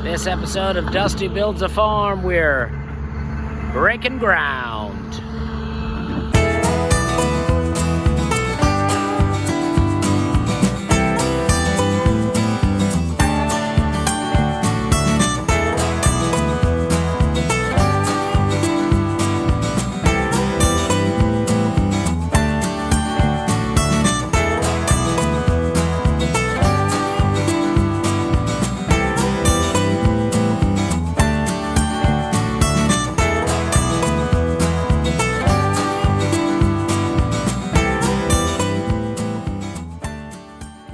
This episode of Dusty Builds a Farm, we're breaking ground.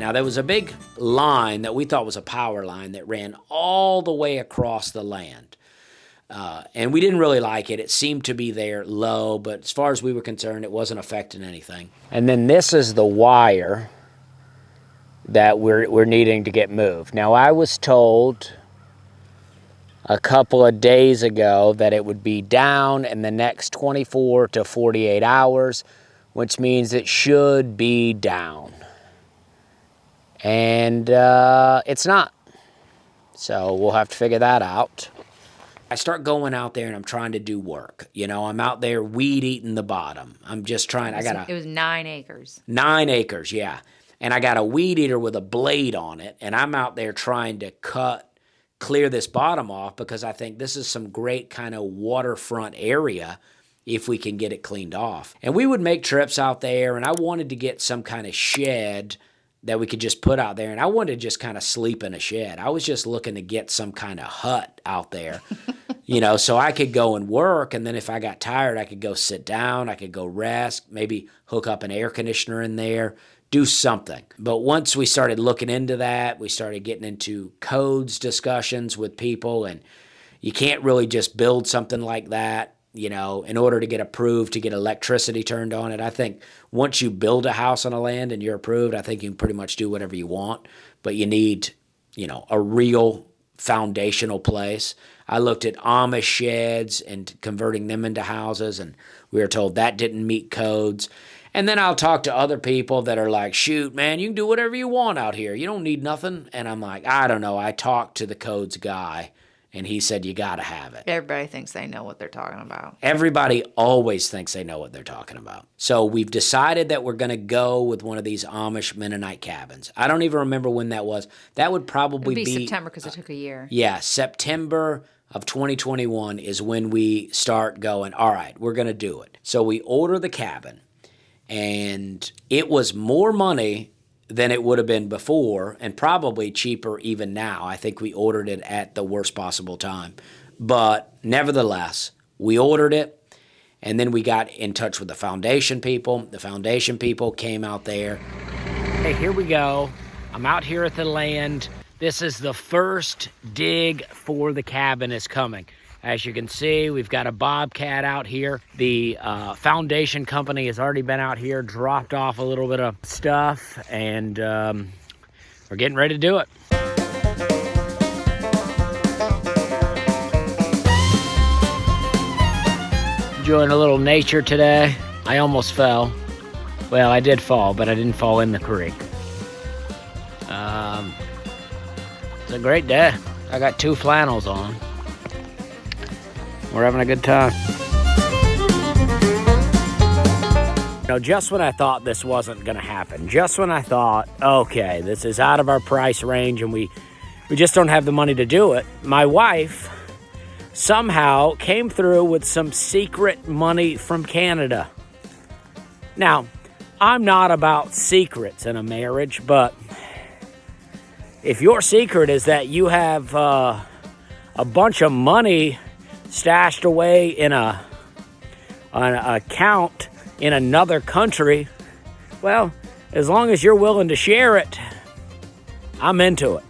Now, there was a big line that we thought was a power line that ran all the way across the land. And we didn't really like it. It seemed to be there low, but as far as we were concerned, it wasn't affecting anything. And then this is the wire that we're needing to get moved. Now, I was told a couple of days ago that it would be down in the next 24 to 48 hours, which means it should be down. And it's not. So we'll have to figure that out. I start going out there and I'm trying to do work. You know, I'm out there weed eating the bottom. I'm just trying. It was 9 acres. 9 acres, yeah. And I got a weed eater with a blade on it. And I'm out there trying to clear this bottom off because I think this is some great kind of waterfront area if we can get it cleaned off. And we would make trips out there, and I wanted to get some kind of shed that we could just put out there. And I wanted to just kind of sleep in a shed. I was just looking to get some kind of hut out there, you know, so I could go and work. And then if I got tired, I could go sit down. I could go rest, maybe hook up an air conditioner in there, do something. But once we started looking into that, we started getting into codes discussions with people. And you can't really just build something like that, you know, in order to get approved to get electricity turned on it. I think once you build a house on a land and you're approved, I think you can pretty much do whatever you want, but you need, you know, a real foundational place. I looked at Amish sheds and converting them into houses, and we were told that didn't meet codes. And then I'll talk to other people that are like, shoot, man, you can do whatever you want out here. You don't need nothing. And I'm like, I don't know. I talked to the codes guy, and he said, you got to have it. Everybody thinks they know what they're talking about. Everybody always thinks they know what they're talking about. So we've decided that we're going to go with one of these Amish Mennonite cabins. I don't even remember when that was. That would probably be September because it took a year. Yeah, September of 2021 is when we start going, all right, we're going to do it. So we order the cabin, and it was more money than it would have been before, and probably cheaper even now. I think we ordered it at the worst possible time. But nevertheless, we ordered it, and then we got in touch with the foundation people. The foundation people came out there. Hey, here we go. I'm out here at the land. This is the first dig for the cabin is coming. As you can see, we've got a bobcat out here. The foundation company has already been out here, dropped off a little bit of stuff, and we're getting ready to do it. Enjoying a little nature today. I almost fell. Well, I did fall, but I didn't fall in the creek. It's a great day. I got 2 flannels on. We're having a good time. You know, just when I thought this wasn't going to happen, just when I thought, okay, this is out of our price range and we just don't have the money to do it, my wife somehow came through with some secret money from Canada. Now, I'm not about secrets in a marriage, but if your secret is that you have a bunch of money stashed away in an account in another country, well, as long as you're willing to share it, I'm into it.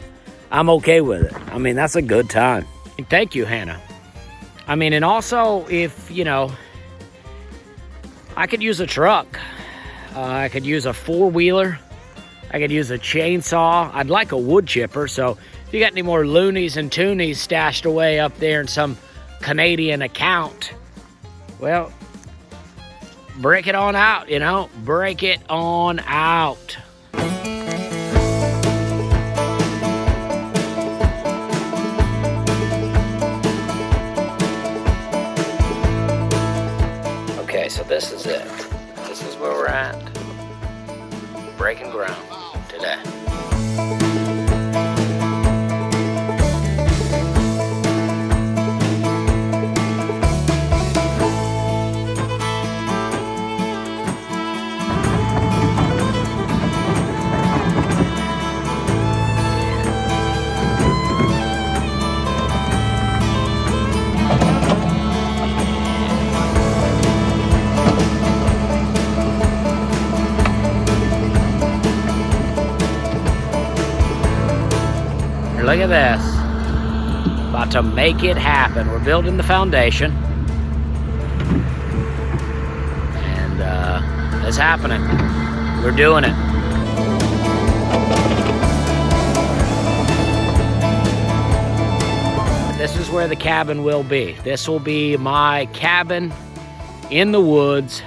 I'm okay with it. I mean, that's a good time. Thank you, Hannah. I mean, and also, if, you know, I could use a truck. I could use a 4-wheeler. I could use a chainsaw. I'd like a wood chipper, so if you got any more loonies and toonies stashed away up there in some Canadian account, well, break it on out, you know, break it on out. this is it. This is where we're at. Breaking ground today. Look at this. About to make it happen. We're building the foundation. And it's happening. We're doing it. This is where the cabin will be. This will be my cabin in the woods.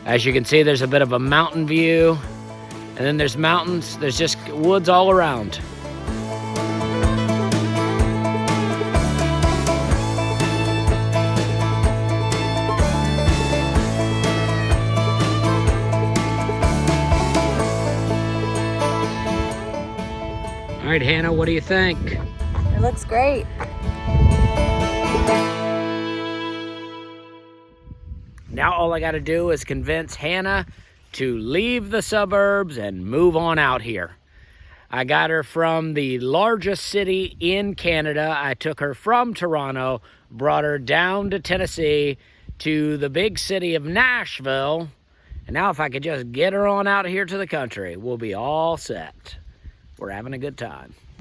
As you can see, there's a bit of a mountain view. And then there's mountains. There's just woods all around. All right, Hannah, what do you think? It looks great. Now all I got to do is convince Hannah to leave the suburbs and move on out here. I got her from the largest city in Canada. I took her from Toronto, brought her down to Tennessee to the big city of Nashville. And now if I could just get her on out here to the country, we'll be all set. We're having a good time.